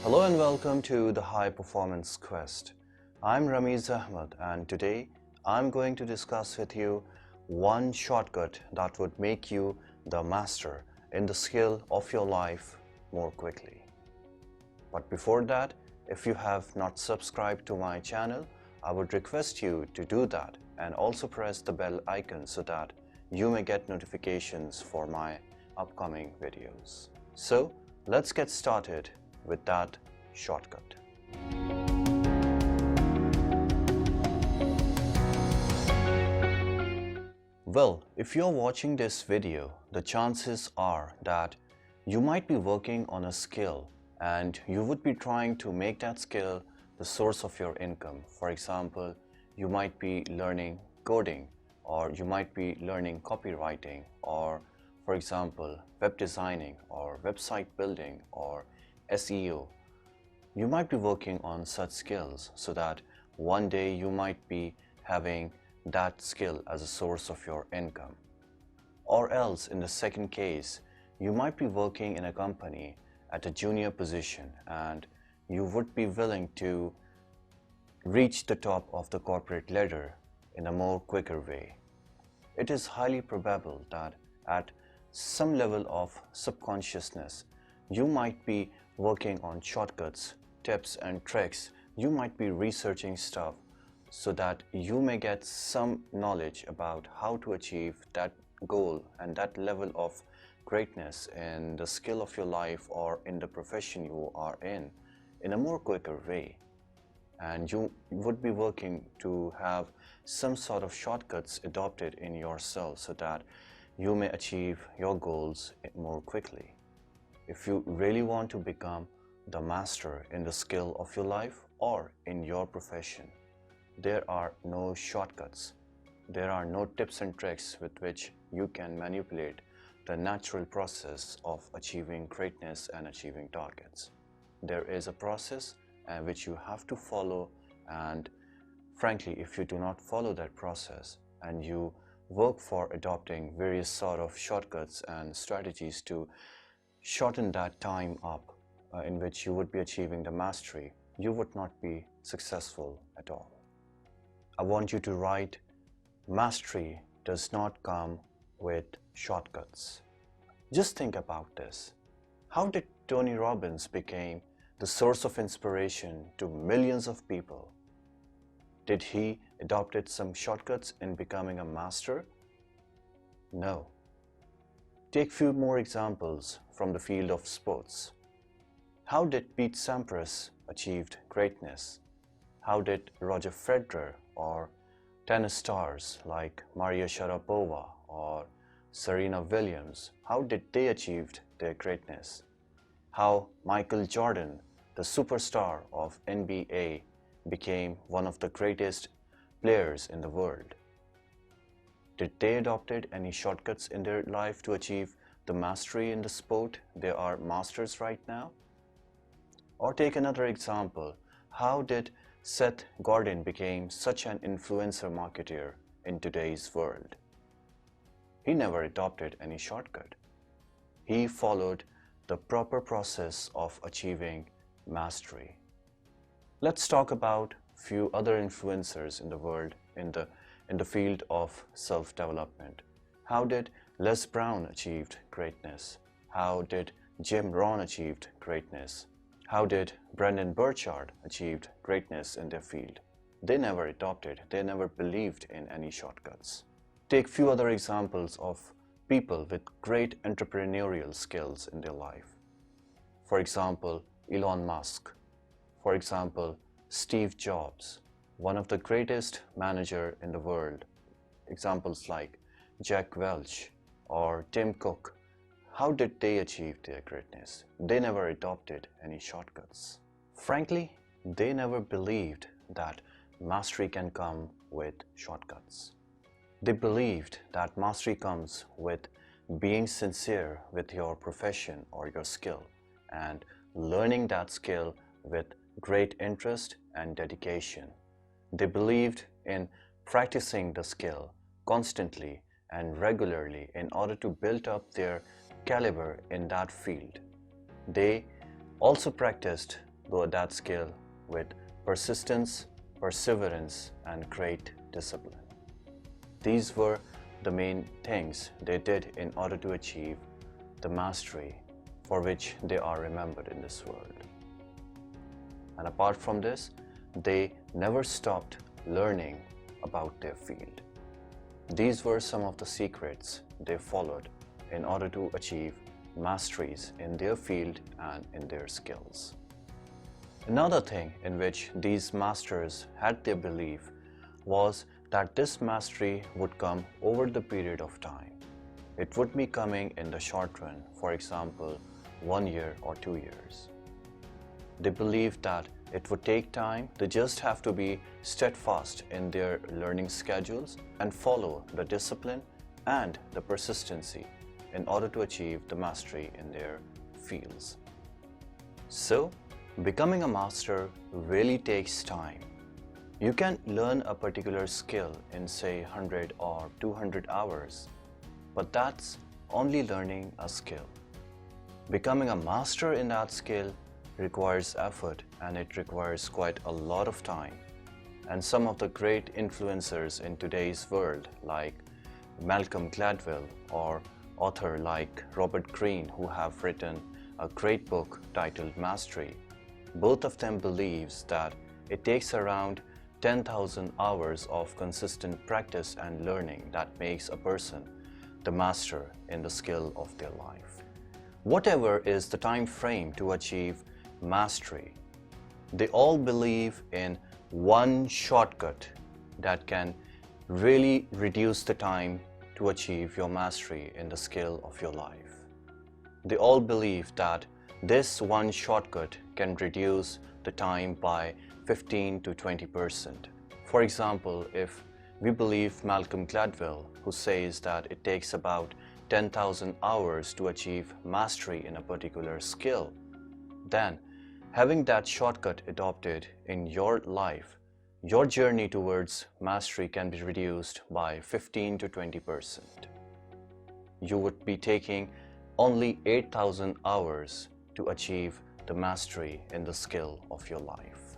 Hello and welcome to the High Performance Quest. I'm Ramiz Ahmed and today I'm going to discuss with you one shortcut that would make you the master in the skill of your life more quickly. But before that, if you have not subscribed to my channel, I would request you to do that and also press the bell icon so that you may get notifications for my upcoming videos. So let's get started with that shortcut. Well, if you're watching this video, the chances are that you might be working on a skill and you would be trying to make that skill the source of your income. For example, you might be learning coding, or you might be learning copywriting, or for example, web designing or website building or SEO. You might be working on such skills so that one day you might be having that skill as a source of your income. Or else, in the second case, you might be working in a company at a junior position and you would be willing to reach the top of the corporate ladder in a more quicker way. It is highly probable that at some level of subconsciousness, you might be working on shortcuts, tips and tricks. You might be researching stuff so that you may get some knowledge about how to achieve that goal and that level of greatness in the skill of your life or in the profession you are in a more quicker way. And you would be working to have some sort of shortcuts adopted in yourself so that you may achieve your goals more quickly. If you really want to become the master in the skill of your life or in your profession, there are no shortcuts. There are no tips and tricks with which you can manipulate the natural process of achieving greatness and achieving targets. There is a process which you have to follow, and frankly, if you do not follow that process and you work for adopting various sort of shortcuts and strategies to shorten that time up in which you would be achieving the mastery, you would not be successful at all. I want you to write, mastery does not come with shortcuts. Just think about this. How did Tony Robbins become the source of inspiration to millions of people? Did he adopted some shortcuts in becoming a master? No. Take few more examples from the field of sports. How did Pete Sampras achieved greatness? How did Roger Federer or tennis stars like Maria Sharapova or Serena Williams, how did they achieve their greatness? How Michael Jordan, the superstar of NBA, became one of the greatest players in the world? Did they adopted any shortcuts in their life to achieve the mastery in the sport they are masters right now? Or take another example, how did Seth Godin became such an influencer marketer in today's world? He never adopted any shortcut. He followed the proper process of achieving mastery. Let's talk about few other influencers in the world in the field of self-development. How did Les Brown achieved greatness? How did Jim Rohn achieved greatness? How did Brendon Burchard achieved greatness in their field? They never adopted, they never believed in any shortcuts. Take few other examples of people with great entrepreneurial skills in their life. For example, Elon Musk. For example, Steve Jobs, one of the greatest manager in the world. Examples like Jack Welch or Tim Cook. How did they achieve their greatness? They never adopted any shortcuts. Frankly, they never believed that mastery can come with shortcuts. They believed that mastery comes with being sincere with your profession or your skill and learning that skill with great interest and dedication. They believed in practicing the skill constantly and regularly in order to build up their caliber in that field. They also practiced that skill with persistence, perseverance, and great discipline. These were the main things they did in order to achieve the mastery for which they are remembered in this world. And apart from this, they never stopped learning about their field. These were some of the secrets they followed in order to achieve masteries in their field and in their skills. Another thing in which these masters had their belief was that this mastery would come over the period of time. It would be coming in the short run, for example, 1 year or 2 years. They believed that it would take time. They just have to be steadfast in their learning schedules and follow the discipline and the persistency in order to achieve the mastery in their fields. So, becoming a master really takes time. You can learn a particular skill in say 100 or 200 hours, but that's only learning a skill. Becoming a master in that skill requires effort, and it requires quite a lot of time. And some of the great influencers in today's world, like Malcolm Gladwell or author like Robert Greene, who have written a great book titled Mastery, both of them believes that it takes around 10,000 hours of consistent practice and learning that makes a person the master in the skill of their life. Whatever is the time frame to achieve mastery, they all believe in one shortcut that can really reduce the time to achieve your mastery in the skill of your life. They all believe that this one shortcut can reduce the time by 15 to 20%. For example, if we believe Malcolm Gladwell, who says that it takes about 10,000 hours to achieve mastery in a particular skill, then having that shortcut adopted in your life, your journey towards mastery can be reduced by 15 to 20%. You would be taking only 8,000 hours to achieve the mastery in the skill of your life.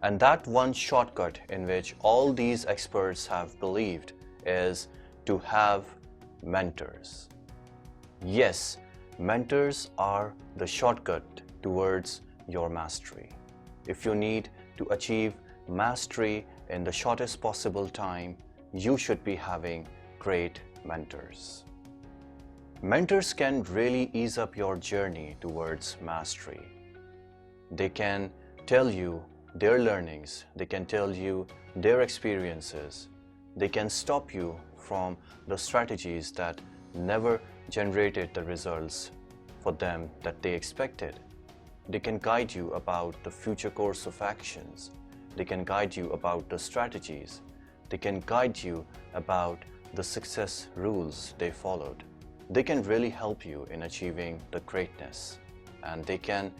And that one shortcut in which all these experts have believed is to have mentors. Yes, mentors are the shortcut towards your mastery. If you need to achieve mastery in the shortest possible time, you should be having great mentors. Mentors can really ease up your journey towards mastery. They can tell you their learnings, they can tell you their experiences, they can stop you from the strategies that never generated the results for them that they expected. They can guide you about the future course of actions. They can guide you about the strategies. They can guide you about the success rules they followed. They can really help you in achieving the greatness, and they can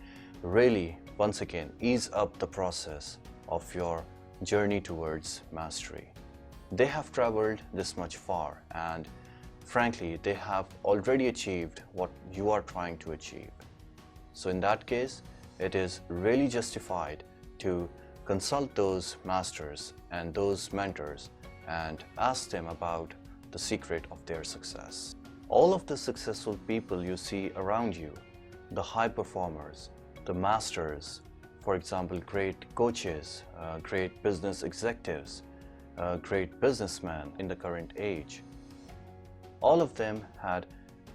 really, once again, ease up the process of your journey towards mastery. They have traveled this much far, and frankly, they have already achieved what you are trying to achieve. So in that case, it is really justified to consult those masters and those mentors and ask them about the secret of their success. All of the successful people you see around you, the high performers, the masters, for example, great coaches, great business executives, great businessmen in the current age, all of them had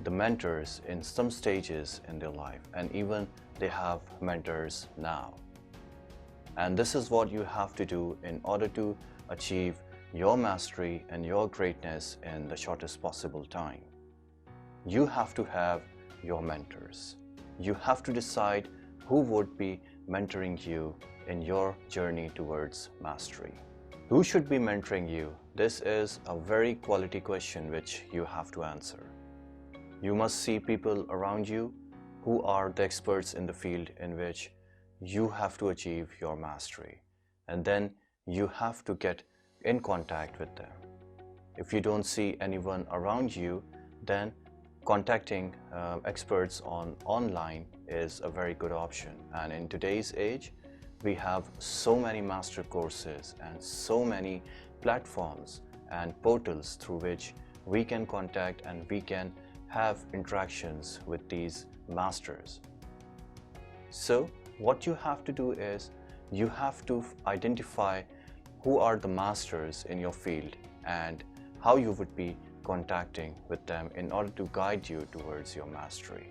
the mentors in some stages in their life, and even they have mentors now. And this is what you have to do in order to achieve your mastery and your greatness in the shortest possible time. You have to have your mentors. You have to decide who would be mentoring you in your journey towards mastery. Who should be mentoring you? This is a very quality question which you have to answer. You must see people around you who are the experts in the field in which you have to achieve your mastery. And then you have to get in contact with them. If you don't see anyone around you, then contacting experts online is a very good option. And in today's age, we have so many master courses and so many platforms and portals through which we can contact and we can have interactions with these masters. So what you have to do is you have to identify who are the masters in your field and how you would be contacting with them in order to guide you towards your mastery.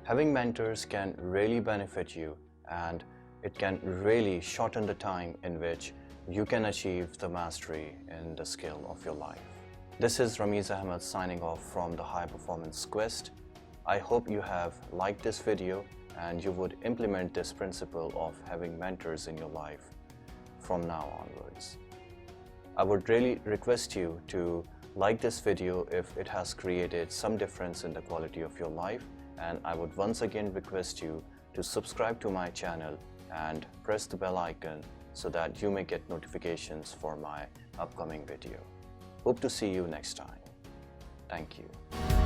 Having mentors can really benefit you, and it can really shorten the time in which you can achieve the mastery in the skill of your life. This is Ramiz Ahmed signing off from the High Performance Quest. I hope you have liked this video and you would implement this principle of having mentors in your life from now onwards. I would really request you to like this video if it has created some difference in the quality of your life, and I would once again request you to subscribe to my channel and press the bell icon so that you may get notifications for my upcoming video. Hope to see you next time. Thank you.